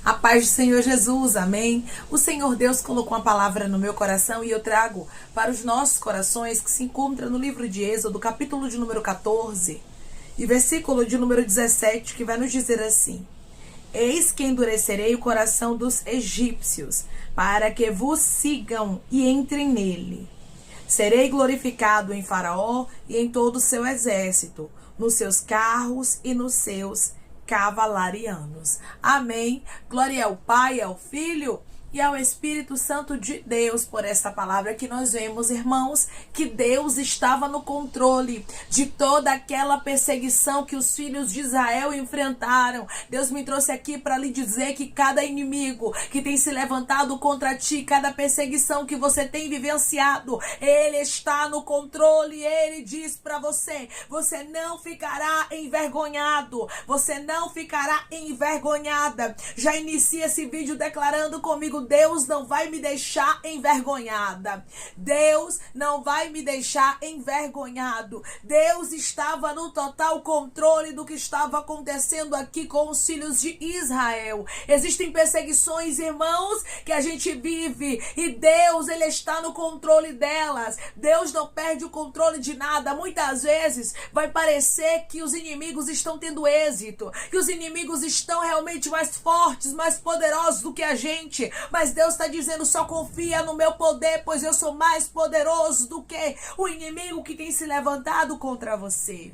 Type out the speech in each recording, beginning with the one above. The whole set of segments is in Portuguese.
A paz do Senhor Jesus, amém? O Senhor Deus colocou uma palavra no meu coração e eu trago para os nossos corações, que se encontra no livro de Êxodo, capítulo de número 14 e versículo de número 17, que vai nos dizer assim: Eis que endurecerei o coração dos egípcios, para que vos sigam e entrem nele. Serei glorificado em Faraó e em todo o seu exército, nos seus carros e nos seus cavalarianos. Amém. Glória ao Pai, ao Filho e ao Espírito Santo de Deus por essa palavra que nós vemos, irmãos, que Deus estava no controle de toda aquela perseguição que os filhos de Israel enfrentaram. Deus me trouxe aqui para lhe dizer que cada inimigo que tem se levantado contra ti, cada perseguição que você tem vivenciado, Ele está no controle. Ele diz para você: você não ficará envergonhado, você não ficará envergonhada. Já inicia esse vídeo declarando comigo: Deus não vai me deixar envergonhada. Deus não vai me deixar envergonhado. Deus estava no total controle do que estava acontecendo aqui com os filhos de Israel. Existem perseguições, irmãos, que a gente vive e Deus, Ele está no controle delas. Deus não perde o controle de nada. Muitas vezes vai parecer que os inimigos estão tendo êxito, que os inimigos estão realmente mais fortes, mais poderosos do que a gente. Mas Deus está dizendo: só confia no meu poder, pois eu sou mais poderoso do que o inimigo que tem se levantado contra você.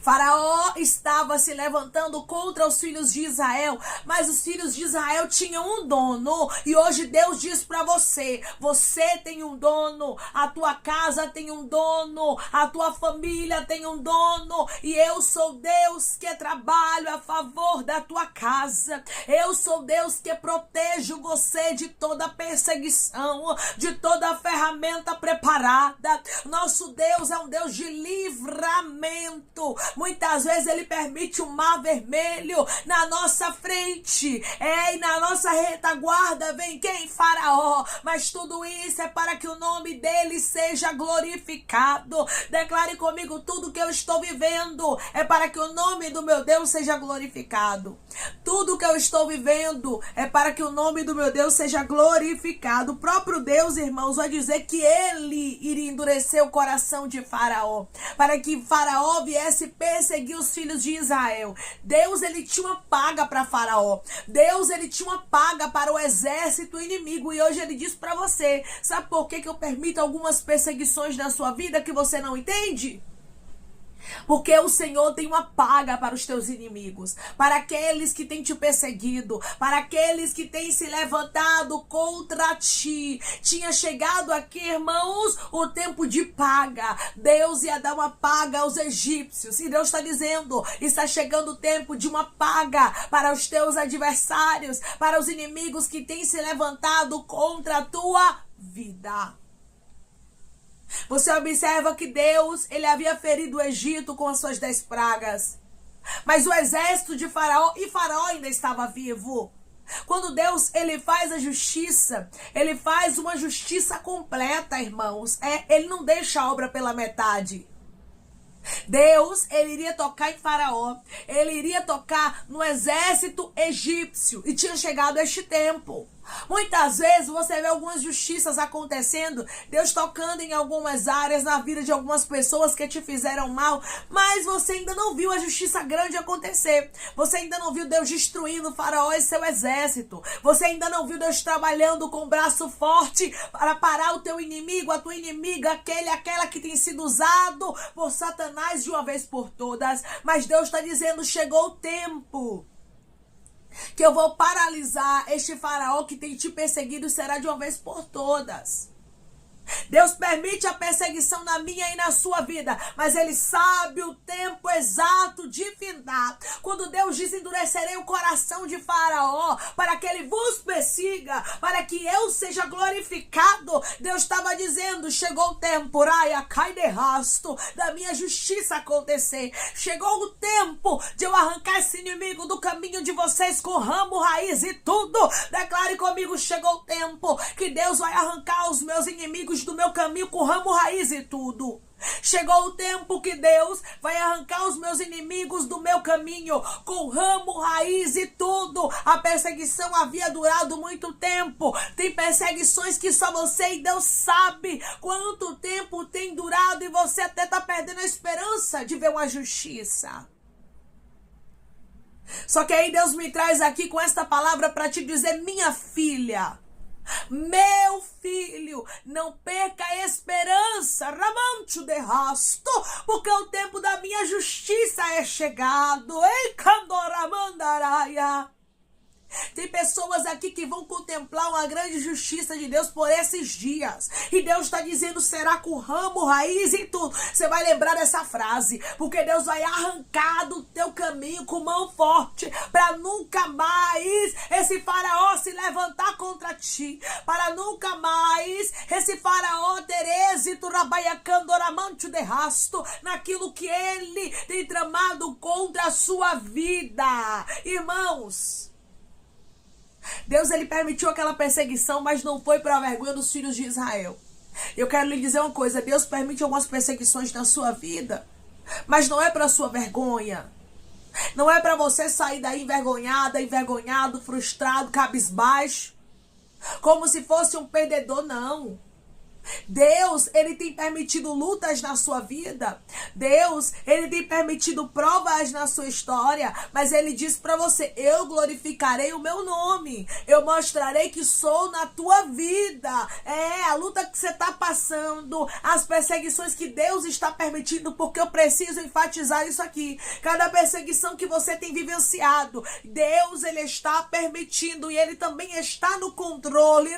Faraó estava se levantando contra os filhos de Israel, mas os filhos de Israel tinham um dono. E hoje Deus diz para você: você tem um dono, a tua casa tem um dono, a tua família tem um dono. E eu sou Deus que trabalho a favor da tua casa. Eu sou Deus que protejo você de toda perseguição, de toda ferramenta preparada. Nosso Deus é um Deus de livramento. Muitas vezes Ele permite um mar vermelho na nossa frente. E na nossa retaguarda vem quem? Faraó. Mas tudo isso é para que o nome dele seja glorificado. Declare comigo: tudo que eu estou vivendo é para que o nome do meu Deus seja glorificado. Tudo que eu estou vivendo é para que o nome do meu Deus seja glorificado. O próprio Deus, irmãos, vai dizer que Ele iria endurecer o coração de Faraó, para que Faraó viesse perseguir os filhos de Israel. Deus, Ele tinha uma paga para Faraó. Deus, Ele tinha uma paga para o exército inimigo. E hoje Ele diz para você: sabe por que eu permito algumas perseguições na sua vida que você não entende? Porque o Senhor tem uma paga para os teus inimigos, para aqueles que têm te perseguido, para aqueles que têm se levantado contra ti. Tinha chegado aqui, irmãos, o tempo de paga. Deus ia dar uma paga aos egípcios. E Deus está dizendo: está chegando o tempo de uma paga para os teus adversários, para os inimigos que têm se levantado contra a tua vida. Você observa que Deus, Ele havia ferido o Egito com as suas 10 pragas. Mas o exército de Faraó, e Faraó ainda estava vivo. Quando Deus, Ele faz a justiça, Ele faz uma justiça completa, irmãos. Ele não deixa a obra pela metade. Deus, Ele iria tocar em Faraó, Ele iria tocar no exército egípcio. E tinha chegado este tempo. Muitas vezes você vê algumas justiças acontecendo, Deus tocando em algumas áreas na vida de algumas pessoas que te fizeram mal, mas você ainda não viu a justiça grande acontecer. Você ainda não viu Deus destruindo Faraó e seu exército. Você ainda não viu Deus trabalhando com o braço forte para parar o teu inimigo, a tua inimiga, aquela que tem sido usado por Satanás de uma vez por todas. Mas Deus está dizendo: chegou o tempo que eu vou paralisar este Faraó que tem te perseguido, e será de uma vez por todas. Deus permite a perseguição na minha e na sua vida, mas Ele sabe o tempo exato de findar. Quando Deus diz: endurecerei o coração de Faraó, para que ele vos persiga, para que eu seja glorificado, Deus estava dizendo: chegou o tempo, raia, cai de rasto, da minha justiça acontecer. Chegou o tempo de eu arrancar esse inimigo do caminho de vocês com ramo, raiz e tudo. Declare comigo: chegou o tempo que Deus vai arrancar os meus inimigos do meu caminho com ramo, raiz e tudo. Chegou o tempo que Deus vai arrancar os meus inimigos do meu caminho, com ramo, raiz e tudo. A perseguição havia durado muito tempo. Tem perseguições que só você e Deus sabe quanto tempo tem durado, e você até está perdendo a esperança de ver uma justiça. Só que aí Deus me traz aqui com esta palavra para te dizer: minha filha, meu filho, não perca a esperança, ramancho de rasto, porque o tempo da minha justiça é chegado. Ei, candoramandaraia. Tem pessoas aqui que vão contemplar uma grande justiça de Deus por esses dias. E Deus está dizendo: será com ramo, raiz e tudo. Você vai lembrar dessa frase, porque Deus vai arrancar do teu caminho com mão forte, para nunca mais esse faraó se levantar contra ti, para nunca mais esse faraó ter êxito rabaiacandoramancho de rasto naquilo que ele tem tramado contra a sua vida. Irmãos, Deus, ele permitiu aquela perseguição, mas não foi para a vergonha dos filhos de Israel. Eu quero lhe dizer uma coisa: Deus permite algumas perseguições na sua vida, mas não é para a sua vergonha. Não é para você sair daí envergonhada, envergonhado, frustrado, cabisbaixo, como se fosse um perdedor, não. Deus, ele tem permitido lutas na sua vida. Deus, ele tem permitido provas na sua história. Mas ele diz para você: eu glorificarei o meu nome. Eu mostrarei que sou na tua vida. A luta que você está passando, as perseguições que Deus está permitindo, porque eu preciso enfatizar isso aqui. Cada perseguição que você tem vivenciado, Deus, ele está permitindo, e ele também está no controle.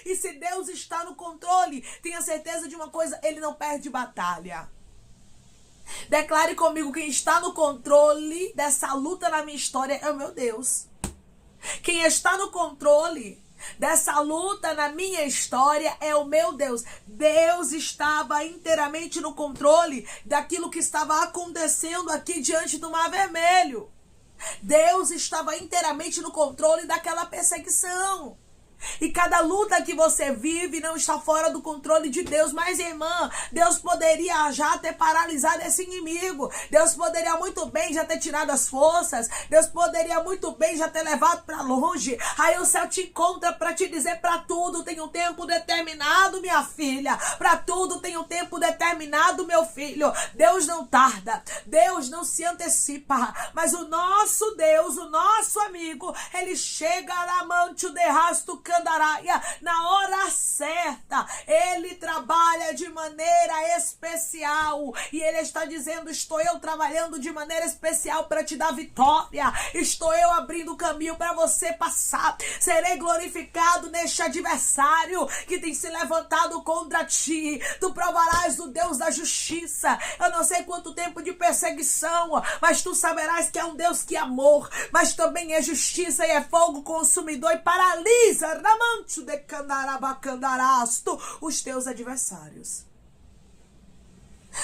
E se Deus está no controle, tenha certeza de uma coisa: ele não perde batalha. Declare comigo: quem está no controle dessa luta na minha história é o meu Deus. Quem está no controle dessa luta na minha história é o meu Deus. Deus estava inteiramente no controle daquilo que estava acontecendo aqui diante do Mar Vermelho. Deus estava inteiramente no controle daquela perseguição. E cada luta que você vive não está fora do controle de Deus. Mas, irmã, Deus poderia já ter paralisado esse inimigo. Deus poderia muito bem já ter tirado as forças. Deus poderia muito bem já ter levado para longe. Aí o céu te encontra para te dizer: para tudo tem um tempo determinado, minha filha. Para tudo tem um tempo determinado, meu filho. Deus não tarda. Deus não se antecipa. Mas o nosso Deus, o nosso amigo, ele chega na mancho de rasto na hora certa. Ele trabalha de maneira especial, e ele está dizendo: estou eu trabalhando de maneira especial para te dar vitória. Estou eu abrindo o caminho para você passar. Serei glorificado neste adversário que tem se levantado contra ti. Tu provarás do Deus da justiça. Eu não sei quanto tempo de perseguição, mas tu saberás que é um Deus que é amor, mas também é justiça, e é fogo consumidor, e paralisa os teus adversários.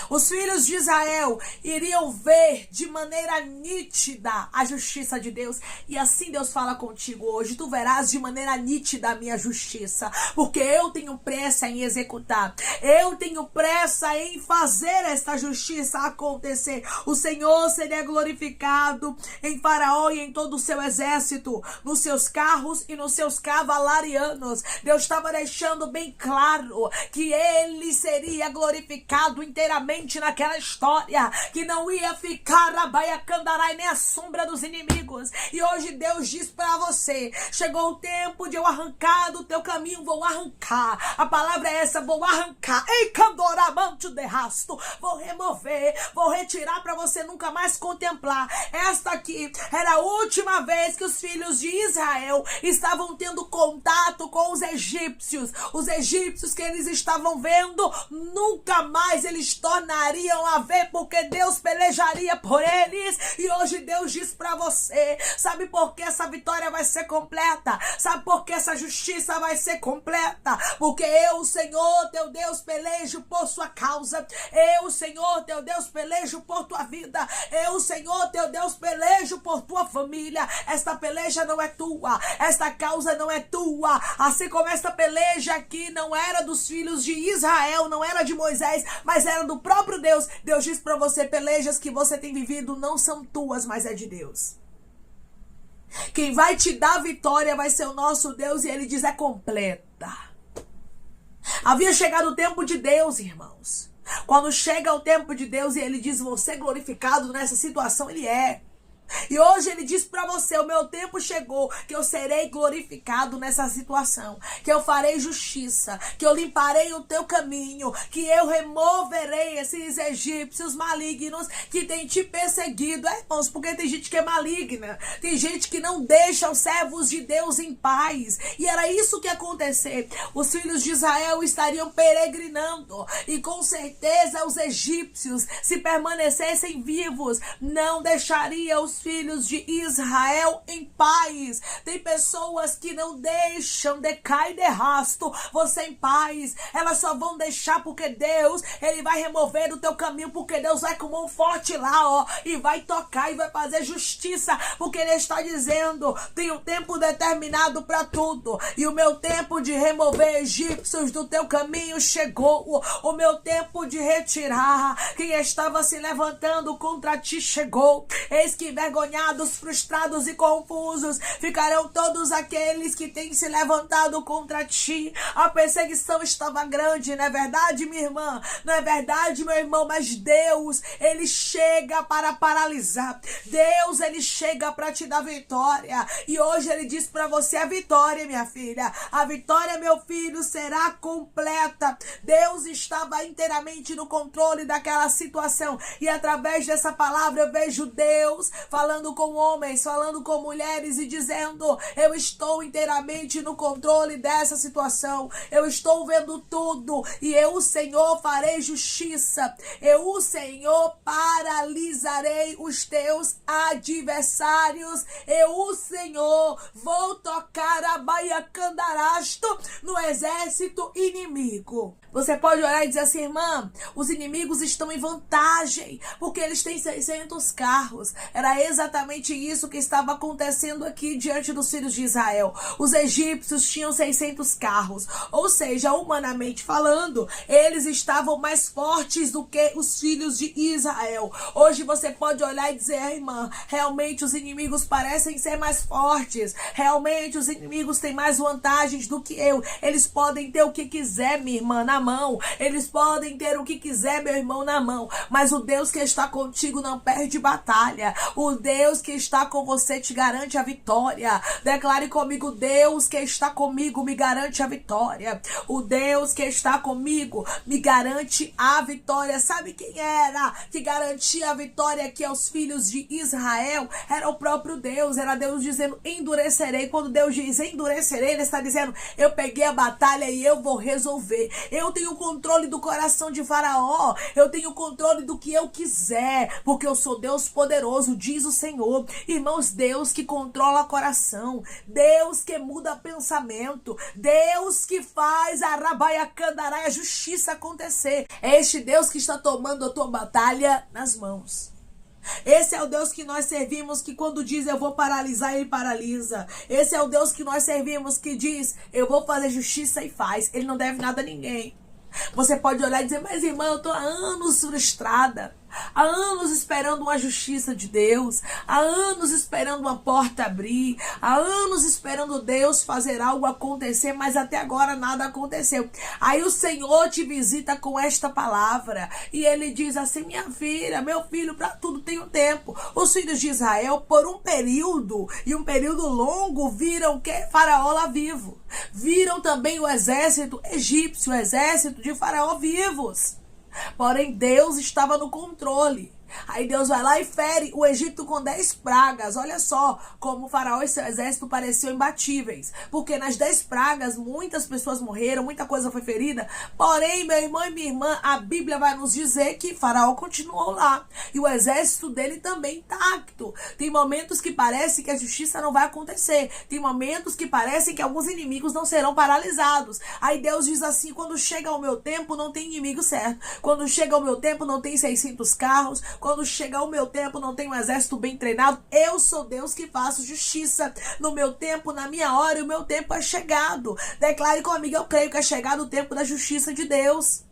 Os filhos de Israel iriam ver de maneira nítida a justiça de Deus. E assim Deus fala contigo hoje: tu verás de maneira nítida a minha justiça, porque eu tenho pressa em executar. Eu tenho pressa em fazer esta justiça acontecer. O Senhor seria glorificado em Faraó e em todo o seu exército, nos seus carros e nos seus cavalarianos. Deus estava deixando bem claro que ele seria glorificado inteiramente naquela história, que não ia ficar a Baiacandarai nem a sombra dos inimigos. E hoje Deus diz para você: chegou o tempo de eu arrancar do teu caminho. Vou arrancar. A palavra é essa: vou arrancar. Ei, candoramancho de rasto. Vou remover, vou retirar para você nunca mais contemplar. Esta aqui era a última vez que os filhos de Israel estavam tendo contato com os egípcios. Os egípcios que eles estavam vendo, nunca mais eles tornariam a ver, porque Deus pelejaria por eles. E hoje Deus diz para você, sabe por que essa vitória vai ser completa? Sabe por que essa justiça vai ser completa? Porque eu, Senhor, teu Deus, pelejo por sua causa. Eu, Senhor, teu Deus, pelejo por tua vida. Eu, Senhor, teu Deus, pelejo por tua família. Esta peleja não é tua, esta causa não é tua. Assim como esta peleja aqui não era dos filhos de Israel, não era de Moisés, mas era do próprio Deus. Deus diz para você, pelejas que você tem vivido não são tuas, mas é de Deus. Quem vai te dar a vitória vai ser o nosso Deus, e ele diz, é completa. Havia chegado o tempo de Deus, irmãos. Quando chega o tempo de Deus e ele diz, você glorificado nessa situação, ele é. E hoje ele diz para você, o meu tempo chegou, que eu serei glorificado nessa situação, que eu farei justiça, que eu limparei o teu caminho, que eu removerei esses egípcios malignos que têm te perseguido. Irmãos, porque tem gente que é maligna, tem gente que não deixa os servos de Deus em paz. E era isso que ia acontecer. Os filhos de Israel estariam peregrinando, e com certeza os egípcios, se permanecessem vivos, não deixariam os filhos de Israel em paz. Tem pessoas que não deixam de cair de rasto você em paz. Elas só vão deixar porque Deus, ele vai remover do teu caminho, porque Deus vai com mão forte lá, ó, e vai tocar e vai fazer justiça, porque ele está dizendo, tem um tempo determinado para tudo, e o meu tempo de remover egípcios do teu caminho chegou. O meu tempo de retirar quem estava se levantando contra ti chegou. Eis que envergonhados, frustrados e confusos ficarão todos aqueles que têm se levantado contra ti. A perseguição estava grande, não é verdade, minha irmã? Não é verdade, meu irmão? Mas Deus, ele chega para paralisar. Deus, ele chega para te dar vitória. E hoje ele diz para você, a vitória, minha filha, a vitória, meu filho, será completa. Deus estava inteiramente no controle daquela situação. E através dessa palavra eu vejo Deus falando com homens, falando com mulheres e dizendo, eu estou inteiramente no controle dessa situação, eu estou vendo tudo, e eu, o Senhor, farei justiça, eu, o Senhor, paralisarei os teus adversários, eu, o Senhor, vou tocar a baiacandarasto no exército inimigo. Você pode olhar e dizer assim, irmã, os inimigos estão em vantagem, porque eles têm 600 carros. Era exatamente isso que estava acontecendo aqui diante dos filhos de Israel. Os egípcios tinham 600 carros, ou seja, humanamente falando, eles estavam mais fortes do que os filhos de Israel. Hoje você pode olhar e dizer, irmã, realmente os inimigos parecem ser mais fortes, realmente os inimigos têm mais vantagens do que eu. Eles podem ter o que quiser, minha irmã, na mão, eles podem ter o que quiser, meu irmão, na mão, mas o Deus que está contigo não perde batalha. O Deus que está com você te garante a vitória. Declare comigo, Deus que está comigo me garante a vitória. O Deus que está comigo me garante a vitória. Sabe quem era que garantia a vitória aqui aos filhos de Israel? Era o próprio Deus. Era Deus dizendo, endurecerei. Quando Deus diz endurecerei, ele está dizendo, eu peguei a batalha e eu vou resolver. Eu tenho o controle do coração de Faraó. Eu tenho o controle do que eu quiser, porque eu sou Deus poderoso, diz o Senhor. Irmãos, Deus que controla o coração, Deus que muda pensamento, Deus que faz a rabaiacandarai, a justiça acontecer. É este Deus que está tomando a tua batalha nas mãos. Esse é o Deus que nós servimos, que quando diz eu vou paralisar, ele paralisa. Esse é o Deus que nós servimos, que diz eu vou fazer justiça e faz. Ele não deve nada a ninguém. Você pode olhar e dizer, mas irmã, eu estou há anos frustrada, há anos esperando uma justiça de Deus, há anos esperando uma porta abrir, há anos esperando Deus fazer algo acontecer, mas até agora nada aconteceu. Aí o Senhor te visita com esta palavra e ele diz assim, minha filha, meu filho, para tudo tem um tempo. Os filhos de Israel, por um período, e um período longo, viram que Faraó lá vivo, viram também o exército egípcio, o exército de Faraó vivos. Porém, Deus estava no controle. Aí Deus vai lá e fere o Egito com 10 pragas. Olha só como o faraó e seu exército pareciam imbatíveis. Porque nas 10 pragas muitas pessoas morreram, muita coisa foi ferida. Porém, meu irmão e minha irmã, a Bíblia vai nos dizer que faraó continuou lá. E o exército dele também intacto. Tem momentos que parece que a justiça não vai acontecer. Tem momentos que parecem que alguns inimigos não serão paralisados. Aí Deus diz assim, quando chega o meu tempo não tem inimigo certo. Quando chega o meu tempo não tem 600 carros. Quando chegar o meu tempo, não tem um exército bem treinado. Eu sou Deus que faço justiça. No meu tempo, na minha hora, e o meu tempo é chegado. Declare comigo, eu creio que é chegado o tempo da justiça de Deus.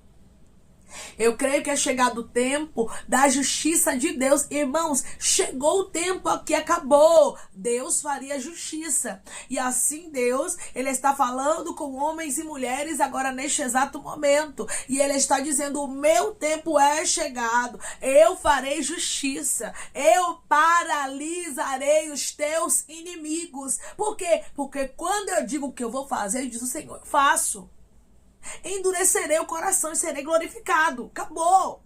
Eu creio que é chegado o tempo da justiça de Deus. Irmãos, chegou o tempo que acabou. Deus faria justiça. E assim Deus, Ele está falando com homens e mulheres agora neste exato momento. E Ele está dizendo, o meu tempo é chegado. Eu farei justiça. Eu paralisarei os teus inimigos. Por quê? Porque quando eu digo que eu vou fazer, diz o Senhor, eu faço. Endurecerei o coração e serei glorificado. Acabou.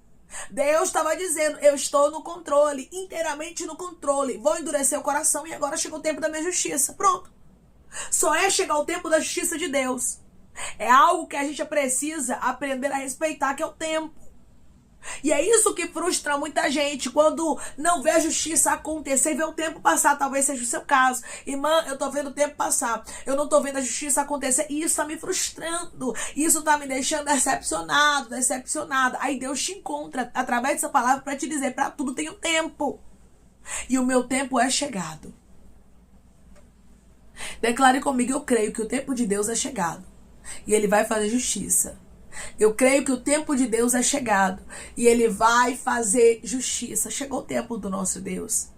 Deus estava dizendo, eu estou no controle, inteiramente no controle. Vou endurecer o coração e agora chegou o tempo da minha justiça. Pronto. Só é chegar o tempo da justiça de Deus. É algo que a gente precisa aprender a respeitar, que é o tempo. E é isso que frustra muita gente, quando não vê a justiça acontecer e vê o tempo passar. Talvez seja o seu caso. Irmã, eu tô vendo o tempo passar, eu não tô vendo a justiça acontecer, e isso tá me frustrando, isso tá me deixando decepcionada. Aí Deus te encontra através dessa palavra para te dizer, para tudo tem um tempo, e o meu tempo é chegado. Declare comigo, eu creio que o tempo de Deus é chegado e Ele vai fazer justiça. Eu creio que o tempo de Deus é chegado e Ele vai fazer justiça. Chegou o tempo do nosso Deus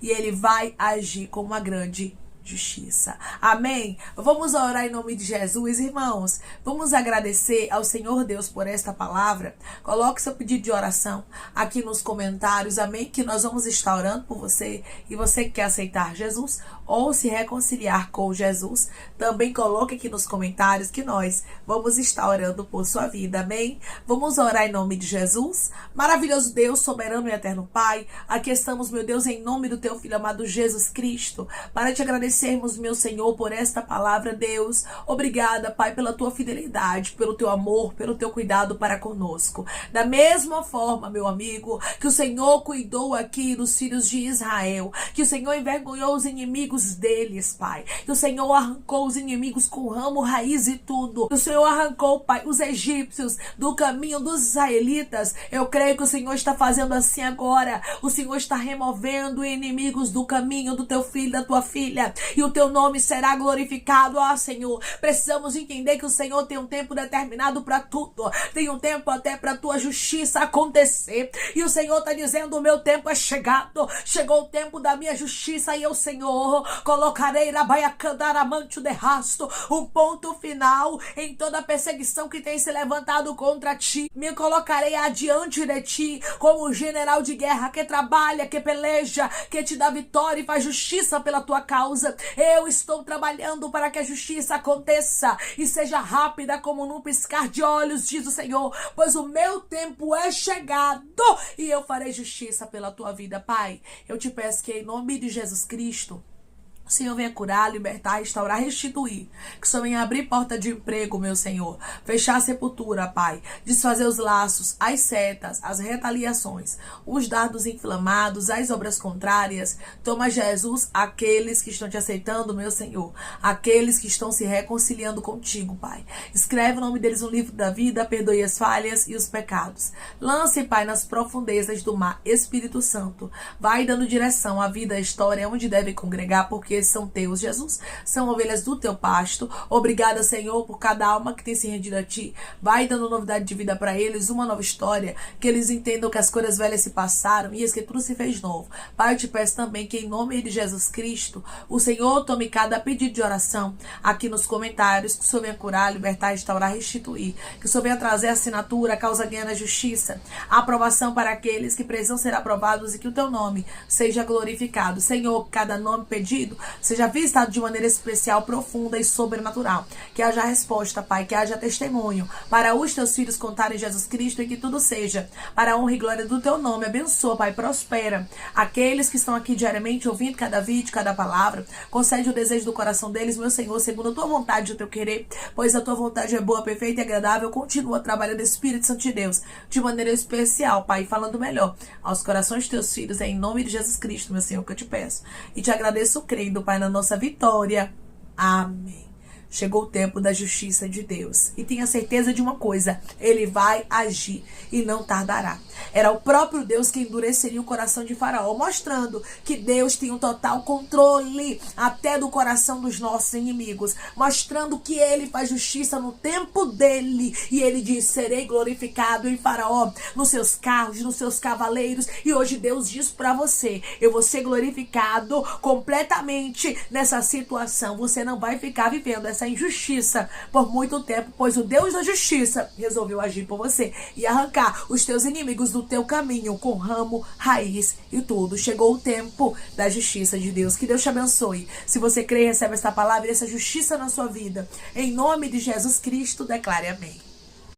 e Ele vai agir com uma grande justiça. Amém? Vamos orar em nome de Jesus, irmãos. Vamos agradecer ao Senhor Deus por esta palavra. Coloque seu pedido de oração aqui nos comentários. Amém? Que nós vamos estar orando por você. E você que quer aceitar Jesus ou se reconciliar com Jesus, também coloque aqui nos comentários que nós vamos estar orando por sua vida. Amém? Vamos orar em nome de Jesus. Maravilhoso Deus, soberano e eterno Pai, aqui estamos, meu Deus, em nome do teu Filho amado Jesus Cristo, para te agradecermos, meu Senhor, por esta palavra, Deus. Obrigada, Pai, pela tua fidelidade, pelo teu amor, pelo teu cuidado para conosco. Da mesma forma, meu amigo, que o Senhor cuidou aqui dos filhos de Israel, que o Senhor envergonhou os inimigos deles, Pai, que o Senhor arrancou os inimigos com ramo, raiz e tudo, que o Senhor arrancou, Pai, os egípcios do caminho dos israelitas. Eu creio que o Senhor está fazendo assim agora. O Senhor está removendo inimigos do caminho do teu filho, da tua filha, e o teu nome será glorificado. Ó Senhor, precisamos entender que o Senhor tem um tempo determinado para tudo, tem um tempo até para tua justiça acontecer, e o Senhor está dizendo, o meu tempo é chegado, chegou o tempo da minha justiça, e eu, Senhor, colocarei na baiacandaramante o derrasto, um ponto final em toda perseguição que tem se levantado contra ti. Me colocarei adiante de ti como general de guerra que trabalha, que peleja, que te dá vitória e faz justiça pela tua causa. Eu estou trabalhando para que a justiça aconteça e seja rápida como num piscar de olhos, diz o Senhor, pois o meu tempo é chegado e eu farei justiça pela tua vida. Pai, eu te peço que em nome de Jesus Cristo, o Senhor venha curar, libertar, restaurar, restituir. Que o Senhor venha abrir porta de emprego, meu Senhor. Fechar a sepultura, Pai. Desfazer os laços, as setas, as retaliações, os dardos inflamados, as obras contrárias. Toma, Jesus, aqueles que estão te aceitando, meu Senhor. Aqueles que estão se reconciliando contigo, Pai. Escreve o nome deles no livro da vida, perdoe as falhas e os pecados. Lance, Pai, nas profundezas do mar. Espírito Santo, vai dando direção à vida, à história, onde deve congregar, porque são teus, Jesus, são ovelhas do teu pasto. Obrigada, Senhor, por cada alma que tem se rendido a ti. Vai dando novidade de vida para eles, uma nova história, que eles entendam que as coisas velhas se passaram e que tudo se fez novo. Pai, eu te peço também que em nome de Jesus Cristo, o Senhor tome cada pedido de oração aqui nos comentários, que o Senhor venha curar, libertar, restaurar, restituir, que o Senhor venha trazer assinatura, causa ganha na justiça, a aprovação para aqueles que precisam ser aprovados e que o teu nome seja glorificado. Senhor, cada nome pedido seja visitado de maneira especial, profunda e sobrenatural. Que haja resposta, Pai, que haja testemunho para os teus filhos contarem Jesus Cristo e que tudo seja para a honra e glória do teu nome. Abençoa, Pai, prospera aqueles que estão aqui diariamente ouvindo cada vídeo, cada palavra. Concede o desejo do coração deles, meu Senhor, segundo a tua vontade e o teu querer, pois a tua vontade é boa, perfeita e agradável. Continua trabalhando, Espírito Santo de Deus, de maneira especial, Pai, falando melhor aos corações de teus filhos, em nome de Jesus Cristo, meu Senhor, que eu te peço. E te agradeço crendo, Pai, na nossa vitória. Amém. Chegou o tempo da justiça de Deus. E tenha certeza de uma coisa, Ele vai agir e não tardará. Era o próprio Deus que endureceria o coração de Faraó, mostrando que Deus tem um total controle até do coração dos nossos inimigos, mostrando que Ele faz justiça no tempo dele. E Ele diz: serei glorificado em Faraó, nos seus carros, nos seus cavaleiros. E hoje Deus diz para você: eu vou ser glorificado completamente nessa situação. Você não vai ficar vivendo essa injustiça por muito tempo, pois o Deus da justiça resolveu agir por você e arrancar os teus inimigos do teu caminho com ramo, raiz e tudo. Chegou o tempo da justiça de Deus. Que Deus te abençoe. Se você crê e recebe essa palavra e essa justiça na sua vida, em nome de Jesus Cristo, declare amém.